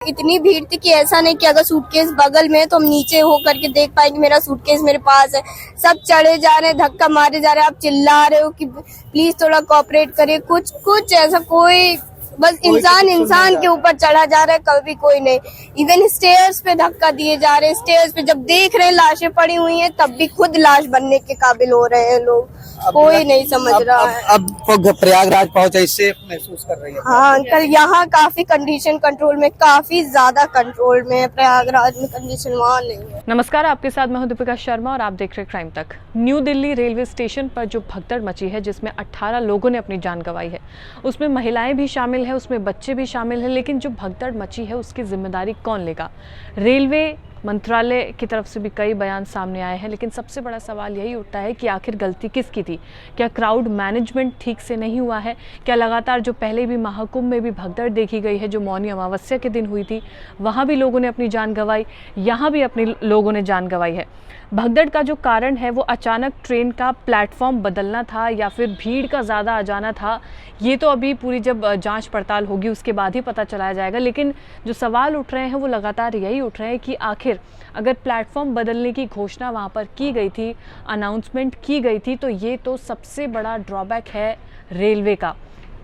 इतनी भीड़ थी कि ऐसा नहीं कि अगर सूटकेस बगल में है तो हम नीचे हो करके देख पाएंगे मेरा सूटकेस मेरे पास है। सब चढ़े जा रहे हैं, धक्का मारे जा रहे हैं, आप चिल्ला रहे हो कि प्लीज थोड़ा कोऑपरेट करिए। कुछ ऐसा कोई, बस इंसान के ऊपर चढ़ा जा रहा है, कभी कोई नहीं। इवन स्टेयर्स पे धक्का दिए जा रहे हैं। स्टेयर्स पे जब देख रहे हैं लाशें पड़ी हुई हैं तब भी खुद लाश बनने के काबिल हो रहे हैं लोग। कोई नहीं समझ रहा है। अब प्रयागराज पहुंचे, इससे महसूस कर रही है? हाँ अंकल, यहाँ काफी कंडीशन कंट्रोल में, काफी ज्यादा कंट्रोल में है। प्रयागराज में कंडीशन वहाँ नहीं है। नमस्कार, आपके साथ मैं हूं दीपिका शर्मा और आप देख रहे हैं क्राइम तक। न्यू दिल्ली रेलवे स्टेशन पर जो भगदड़ मची है, जिसमें 18 लोगों ने अपनी जान गंवाई है, उसमें महिलाएं भी शामिल है, उसमें बच्चे भी शामिल हैं। लेकिन जो भगदड़ मची है उसकी जिम्मेदारी कौन लेगा? रेलवे मंत्रालय की तरफ से भी कई बयान सामने आए हैं, लेकिन सबसे बड़ा सवाल यही उठता है कि आखिर गलती किसकी थी? क्या क्राउड मैनेजमेंट ठीक से नहीं हुआ है? क्या लगातार जो पहले भी महाकुंभ में भी भगदड़ देखी गई है, जो मौनी अमावस्या के दिन हुई थी, वहाँ भी लोगों ने अपनी जान गंवाई, यहाँ भी अपने लोगों ने जान गंवाई है? भगदड़ का जो कारण है वो अचानक ट्रेन का प्लेटफॉर्म बदलना था या फिर भीड़ का ज़्यादा आ जाना था, ये तो अभी पूरी जब जांच पड़ताल होगी उसके बाद ही पता चलाया जाएगा। लेकिन जो सवाल उठ रहे हैं वो लगातार यही उठ रहे हैं कि आखिर अगर प्लेटफॉर्म बदलने की घोषणा वहाँ पर की गई थी, अनाउंसमेंट की गई थी, तो ये तो सबसे बड़ा ड्रॉबैक है रेलवे का,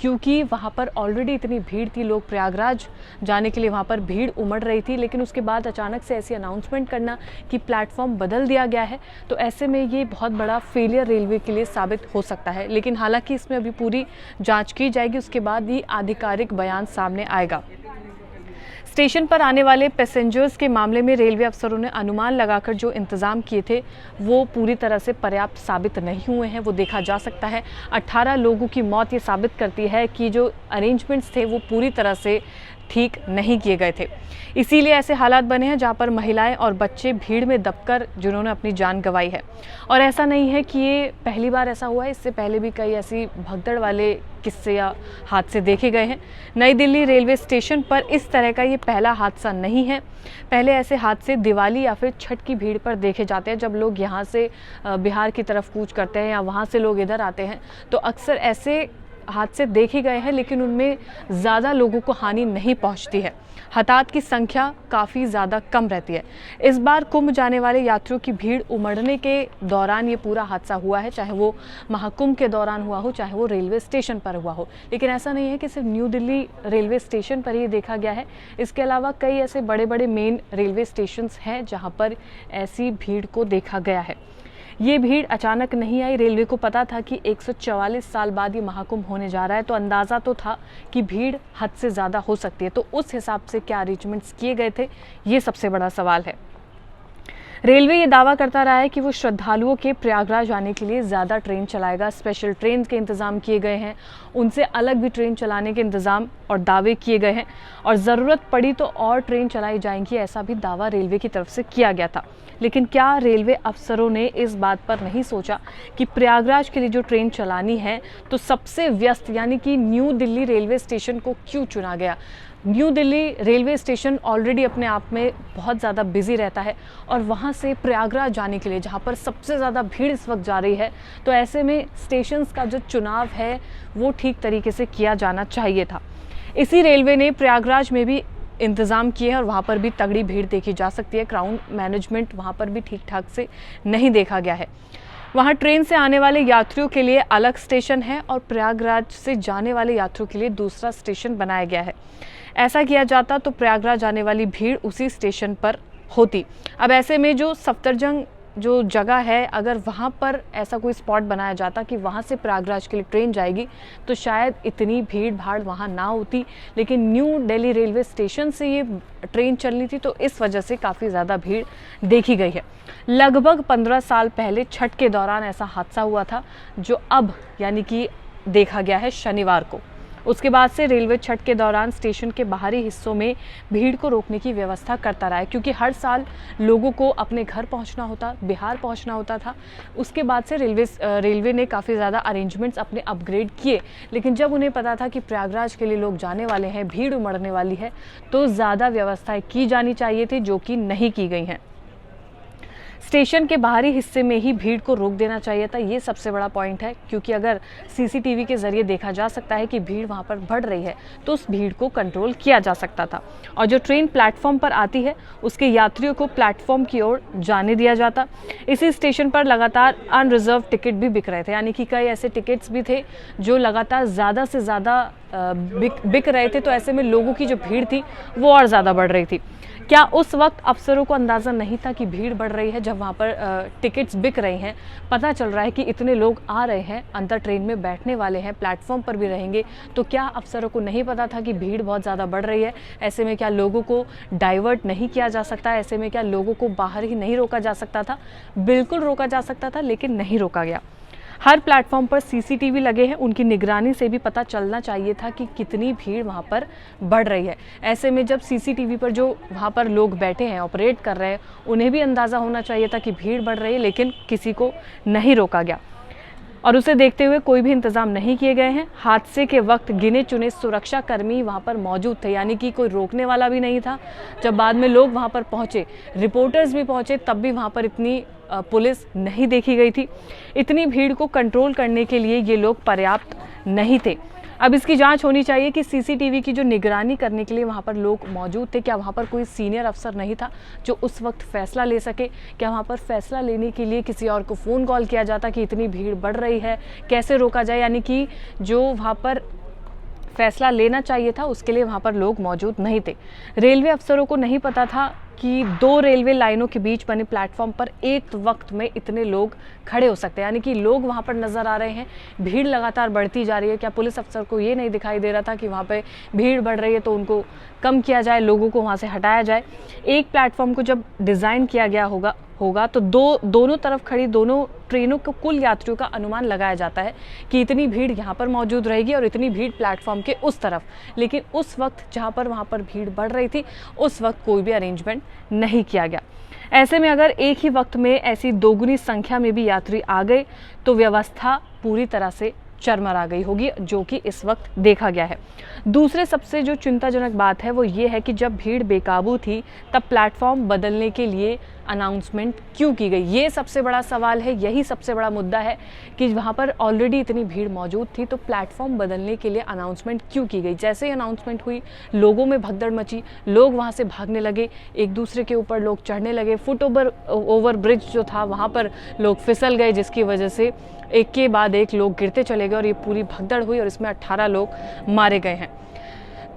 क्योंकि वहाँ पर ऑलरेडी इतनी भीड़ थी, लोग प्रयागराज जाने के लिए वहाँ पर भीड़ उमड़ रही थी। लेकिन उसके बाद अचानक से ऐसी अनाउंसमेंट करना कि प्लेटफॉर्म बदल दिया गया है, तो ऐसे में ये बहुत बड़ा फेलियर रेलवे के लिए साबित हो सकता है। लेकिन हालांकि इसमें अभी पूरी जांच की जाएगी, उसके बाद ही आधिकारिक बयान सामने आएगा। स्टेशन पर आने वाले पैसेंजर्स के मामले में रेलवे अफसरों ने अनुमान लगाकर जो इंतज़ाम किए थे वो पूरी तरह से पर्याप्त साबित नहीं हुए हैं, वो देखा जा सकता है। 18 लोगों की मौत ये साबित करती है कि जो अरेंजमेंट्स थे वो पूरी तरह से ठीक नहीं किए गए थे। इसीलिए ऐसे हालात बने हैं जहाँ पर महिलाएं और बच्चे भीड़ में दबकर जिन्होंने अपनी जान गंवाई है। और ऐसा नहीं है कि ये पहली बार ऐसा हुआ है, इससे पहले भी कई ऐसी भगदड़ वाले किस्से या हादसे देखे गए हैं। नई दिल्ली रेलवे स्टेशन पर इस तरह का ये पहला हादसा नहीं है। पहले ऐसे हादसे दिवाली या फिर छठ की भीड़ पर देखे जाते हैं, जब लोग यहाँ से बिहार की तरफ कूच करते हैं या वहाँ से लोग इधर आते हैं, तो अक्सर ऐसे हादसे देखे गए हैं, लेकिन उनमें ज़्यादा लोगों को हानि नहीं पहुंचती है। हताहत की संख्या काफ़ी ज़्यादा कम रहती है। इस बार कुंभ जाने वाले यात्रियों की भीड़ उमड़ने के दौरान ये पूरा हादसा हुआ है, चाहे वो महाकुंभ के दौरान हुआ हो, चाहे वो रेलवे स्टेशन पर हुआ हो। लेकिन ऐसा नहीं है कि सिर्फ न्यू दिल्ली रेलवे स्टेशन पर ही देखा गया है। इसके अलावा कई ऐसे बड़े बड़े मेन रेलवे स्टेशंस हैं जहाँ पर ऐसी भीड़ को देखा गया है। ये भीड़ अचानक नहीं आई, रेलवे को पता था कि 144 साल बाद ये महाकुंभ होने जा रहा है, तो अंदाज़ा तो था कि भीड़ हद से ज़्यादा हो सकती है। तो उस हिसाब से क्या अरेंजमेंट्स किए गए थे, ये सबसे बड़ा सवाल है। रेलवे ये दावा करता रहा है कि वो श्रद्धालुओं के प्रयागराज आने के लिए ज़्यादा ट्रेन चलाएगा, स्पेशल ट्रेन के इंतज़ाम किए गए हैं, उनसे अलग भी ट्रेन चलाने के इंतज़ाम और दावे किए गए हैं, और ज़रूरत पड़ी तो और ट्रेन चलाई जाएंगी, ऐसा भी दावा रेलवे की तरफ से किया गया था। लेकिन क्या रेलवे अफसरों ने इस बात पर नहीं सोचा कि प्रयागराज के लिए जो ट्रेन चलानी है तो सबसे व्यस्त यानी कि न्यू दिल्ली रेलवे स्टेशन को क्यों चुना गया? New Delhi railway station already अपने आप में बहुत ज़्यादा बिजी रहता है, और वहाँ से प्रयागराज जाने के लिए जहाँ पर सबसे ज़्यादा भीड़ इस वक्त जा रही है, तो ऐसे में स्टेशंस का जो चुनाव है वो ठीक तरीके से किया जाना चाहिए था। इसी रेलवे ने प्रयागराज में भी इंतज़ाम किए हैं और वहाँ पर भी तगड़ी भीड़ देखी जा सकती है। क्राउड मैनेजमेंट वहाँ पर भी ठीक ठाक से नहीं देखा गया है। वहाँ ट्रेन से आने वाले यात्रियों के लिए अलग स्टेशन है और प्रयागराज से जाने वाले यात्रियों के लिए दूसरा स्टेशन बनाया गया है। ऐसा किया जाता तो प्रयागराज आने वाली भीड़ उसी स्टेशन पर होती। अब ऐसे में जो सफदरजंग जो जगह है, अगर वहाँ पर ऐसा कोई स्पॉट बनाया जाता कि वहाँ से प्रयागराज के लिए ट्रेन जाएगी, तो शायद इतनी भीड़ भाड़ वहाँ ना होती। लेकिन न्यू दिल्ली रेलवे स्टेशन से ये ट्रेन चलनी थी, तो इस वजह से काफ़ी ज़्यादा भीड़ देखी गई है। लगभग 15 साल पहले छठ के दौरान ऐसा हादसा हुआ था, जो अब यानी कि देखा गया है शनिवार को। उसके बाद से रेलवे छठ के दौरान स्टेशन के बाहरी हिस्सों में भीड़ को रोकने की व्यवस्था करता रहा है, क्योंकि हर साल लोगों को अपने घर पहुंचना होता, बिहार पहुंचना होता था। उसके बाद से रेलवे ने काफ़ी ज़्यादा अरेंजमेंट्स अपने अपग्रेड किए, लेकिन जब उन्हें पता था कि प्रयागराज के लिए लोग जाने वाले हैं, भीड़ उमड़ने वाली है, तो ज़्यादा व्यवस्थाएं की जानी चाहिए थी, जो कि नहीं की गई हैं। स्टेशन के बाहरी हिस्से में ही भीड़ को रोक देना चाहिए था, ये सबसे बड़ा पॉइंट है, क्योंकि अगर सीसीटीवी के जरिए देखा जा सकता है कि भीड़ वहाँ पर बढ़ रही है तो उस भीड़ को कंट्रोल किया जा सकता था। और जो ट्रेन प्लेटफॉर्म पर आती है उसके यात्रियों को प्लेटफॉर्म की ओर जाने दिया जाता। इसी स्टेशन पर लगातार अनरिजर्व टिकट भी बिक रहे थे, यानी कि कई ऐसे टिकट्स भी थे जो लगातार ज़्यादा से ज़्यादा बिक रहे थे, तो ऐसे में लोगों की जो भीड़ थी वो और ज़्यादा बढ़ रही थी। क्या उस वक्त अफसरों को अंदाज़ा नहीं था कि भीड़ बढ़ रही है? जब वहाँ पर टिकट्स बिक रही हैं, पता चल रहा है कि इतने लोग आ रहे हैं, अंदर ट्रेन में बैठने वाले हैं, प्लेटफॉर्म पर भी रहेंगे, तो क्या अफसरों को नहीं पता था कि भीड़ बहुत ज़्यादा बढ़ रही है? ऐसे में क्या लोगों को डाइवर्ट नहीं किया जा सकता? ऐसे में क्या लोगों को बाहर ही नहीं रोका जा सकता था? बिल्कुल रोका जा सकता था, लेकिन नहीं रोका गया। हर प्लेटफॉर्म पर सीसीटीवी लगे हैं, उनकी निगरानी से भी पता चलना चाहिए था कि कितनी भीड़ वहाँ पर बढ़ रही है। ऐसे में जब सीसीटीवी पर जो वहाँ पर लोग बैठे हैं, ऑपरेट कर रहे हैं, उन्हें भी अंदाज़ा होना चाहिए था कि भीड़ बढ़ रही है, लेकिन किसी को नहीं रोका गया और उसे देखते हुए कोई भी इंतजाम नहीं किए गए हैं। हादसे के वक्त गिने चुने सुरक्षा कर्मी वहाँ पर मौजूद थे, यानी कि कोई रोकने वाला भी नहीं था। जब बाद में लोग वहाँ पर पहुँचे, रिपोर्टर्स भी पहुँचे, तब भी वहाँ पर इतनी पुलिस नहीं देखी गई थी। इतनी भीड़ को कंट्रोल करने के लिए ये लोग पर्याप्त नहीं थे। अब इसकी जांच होनी चाहिए कि सीसीटीवी की जो निगरानी करने के लिए वहाँ पर लोग मौजूद थे, क्या वहाँ पर कोई सीनियर अफसर नहीं था जो उस वक्त फैसला ले सके? क्या वहाँ पर फैसला लेने के लिए किसी और को फ़ोन कॉल किया जाता कि इतनी भीड़ बढ़ रही है, कैसे रोका जाए? यानी कि जो वहाँ पर फैसला लेना चाहिए था उसके लिए वहाँ पर लोग मौजूद नहीं थे। रेलवे अफसरों को नहीं पता था कि 2 रेलवे लाइनों के बीच बने प्लेटफॉर्म पर एक वक्त में इतने लोग खड़े हो सकते हैं, यानी कि लोग वहाँ पर नज़र आ रहे हैं, भीड़ लगातार बढ़ती जा रही है। क्या पुलिस अफसर को ये नहीं दिखाई दे रहा था कि वहाँ पे भीड़ बढ़ रही है तो उनको कम किया जाए, लोगों को वहाँ से हटाया जाए? एक प्लेटफॉर्म को जब डिज़ाइन किया गया होगा तो दोनों तरफ खड़ी दोनों ट्रेनों को कुल यात्रियों का अनुमान लगाया जाता है कि इतनी भीड़ यहाँ पर मौजूद रहेगी और इतनी भीड़ प्लेटफॉर्म के उस तरफ। लेकिन उस वक्त जहाँ पर वहाँ पर भीड़ बढ़ रही थी, उस वक्त कोई भी अरेंजमेंट नहीं किया गया। ऐसे में अगर एक ही वक्त में ऐसी दोगुनी संख्या में भी यात्री आ गए तो व्यवस्था पूरी तरह से चरमरा गई होगी, जो कि इस वक्त देखा गया है। दूसरे सबसे जो चिंताजनक बात है वो ये है कि जब भीड़ बेकाबू थी तब प्लेटफॉर्म बदलने के लिए अनाउंसमेंट क्यों की गई? ये सबसे बड़ा सवाल है, यही सबसे बड़ा मुद्दा है कि वहाँ पर ऑलरेडी इतनी भीड़ मौजूद थी तो प्लेटफॉर्म बदलने के लिए अनाउंसमेंट क्यों की गई? जैसे ही अनाउंसमेंट हुई, लोगों में भगदड़ मची, लोग वहाँ से भागने लगे, एक दूसरे के ऊपर लोग चढ़ने लगे। फुट ओवर ब्रिज जो था वहाँ पर लोग फिसल गए, जिसकी वजह से एक के बाद एक लोग गिरते चले गए और ये पूरी भगदड़ हुई और इसमें 18 लोग मारे गए हैं।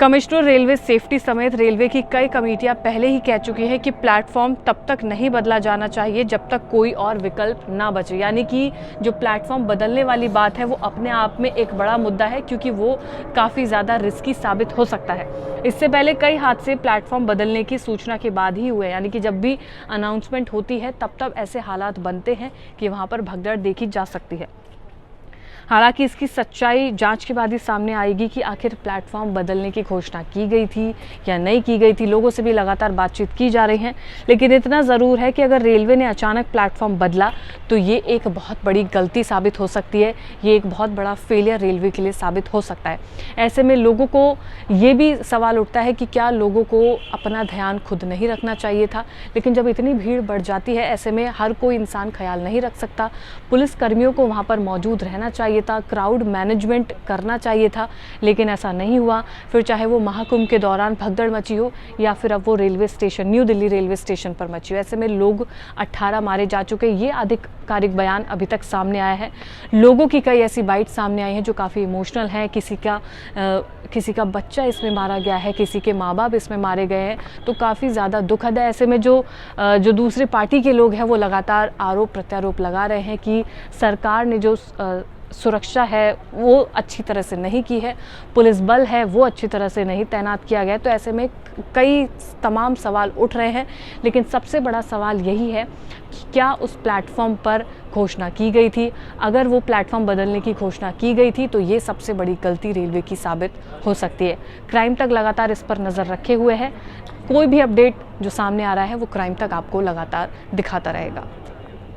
कमिश्नर रेलवे सेफ्टी समेत रेलवे की कई कमेटियां पहले ही कह चुकी है कि प्लेटफॉर्म तब तक नहीं बदला जाना चाहिए जब तक कोई और विकल्प ना बचे। यानी कि जो प्लेटफॉर्म बदलने वाली बात है वो अपने आप में एक बड़ा मुद्दा है, क्योंकि वो काफ़ी ज़्यादा रिस्की साबित हो सकता है। इससे पहले कई हादसे प्लेटफॉर्म बदलने की सूचना के बाद ही हुए, यानी कि जब भी अनाउंसमेंट होती है तब ऐसे हालात बनते हैं कि वहाँ पर भगदड़ देखी जा सकती है। हालांकि इसकी सच्चाई जांच के बाद ही सामने आएगी कि आखिर प्लेटफॉर्म बदलने की घोषणा की गई थी या नहीं की गई थी। लोगों से भी लगातार बातचीत की जा रही है, लेकिन इतना ज़रूर है कि अगर रेलवे ने अचानक प्लेटफॉर्म बदला तो ये एक बहुत बड़ी गलती साबित हो सकती है, ये एक बहुत बड़ा फेलियर रेलवे के लिए साबित हो सकता है। ऐसे में लोगों को ये भी सवाल उठता है कि क्या लोगों को अपना ध्यान खुद नहीं रखना चाहिए था? लेकिन जब इतनी भीड़ बढ़ जाती है, ऐसे में हर कोई इंसान ख्याल नहीं रख सकता। पुलिस कर्मियों को वहाँ पर मौजूद रहना चाहिए था, क्राउड मैनेजमेंट करना चाहिए था, लेकिन ऐसा नहीं हुआ। फिर चाहे वो महाकुंभ के दौरान भगदड़ मची हो या फिर अब वो railway station, new Delhi railway station पर मची हो। ऐसे में लोग 18 मारे जा चुके, ये आधिकारिक बयान अभी तक सामने आया है। लोगों की कई ऐसी बाइट सामने आई हैं जो काफ़ी इमोशनल हैं। किसी का बच्चा इसमें मारा गया है, किसी के माँ बाप इसमें मारे गए हैं, तो काफ़ी ज़्यादा दुखद है। ऐसे में जो दूसरे पार्टी के लोग हैं वो लगातार आरोप प्रत्यारोप लगा रहे हैं कि सरकार ने जो सुरक्षा है वो अच्छी तरह से नहीं की है, पुलिस बल है वो अच्छी तरह से नहीं तैनात किया गया। तो ऐसे में कई तमाम सवाल उठ रहे हैं, लेकिन सबसे बड़ा सवाल यही है कि क्या उस प्लेटफॉर्म पर घोषणा की गई थी? अगर वो प्लेटफॉर्म बदलने की घोषणा की गई थी तो ये सबसे बड़ी गलती रेलवे की साबित हो सकती है। क्राइम तक लगातार इस पर नज़र रखे हुए है, कोई भी अपडेट जो सामने आ रहा है वो क्राइम तक आपको लगातार दिखाता रहेगा।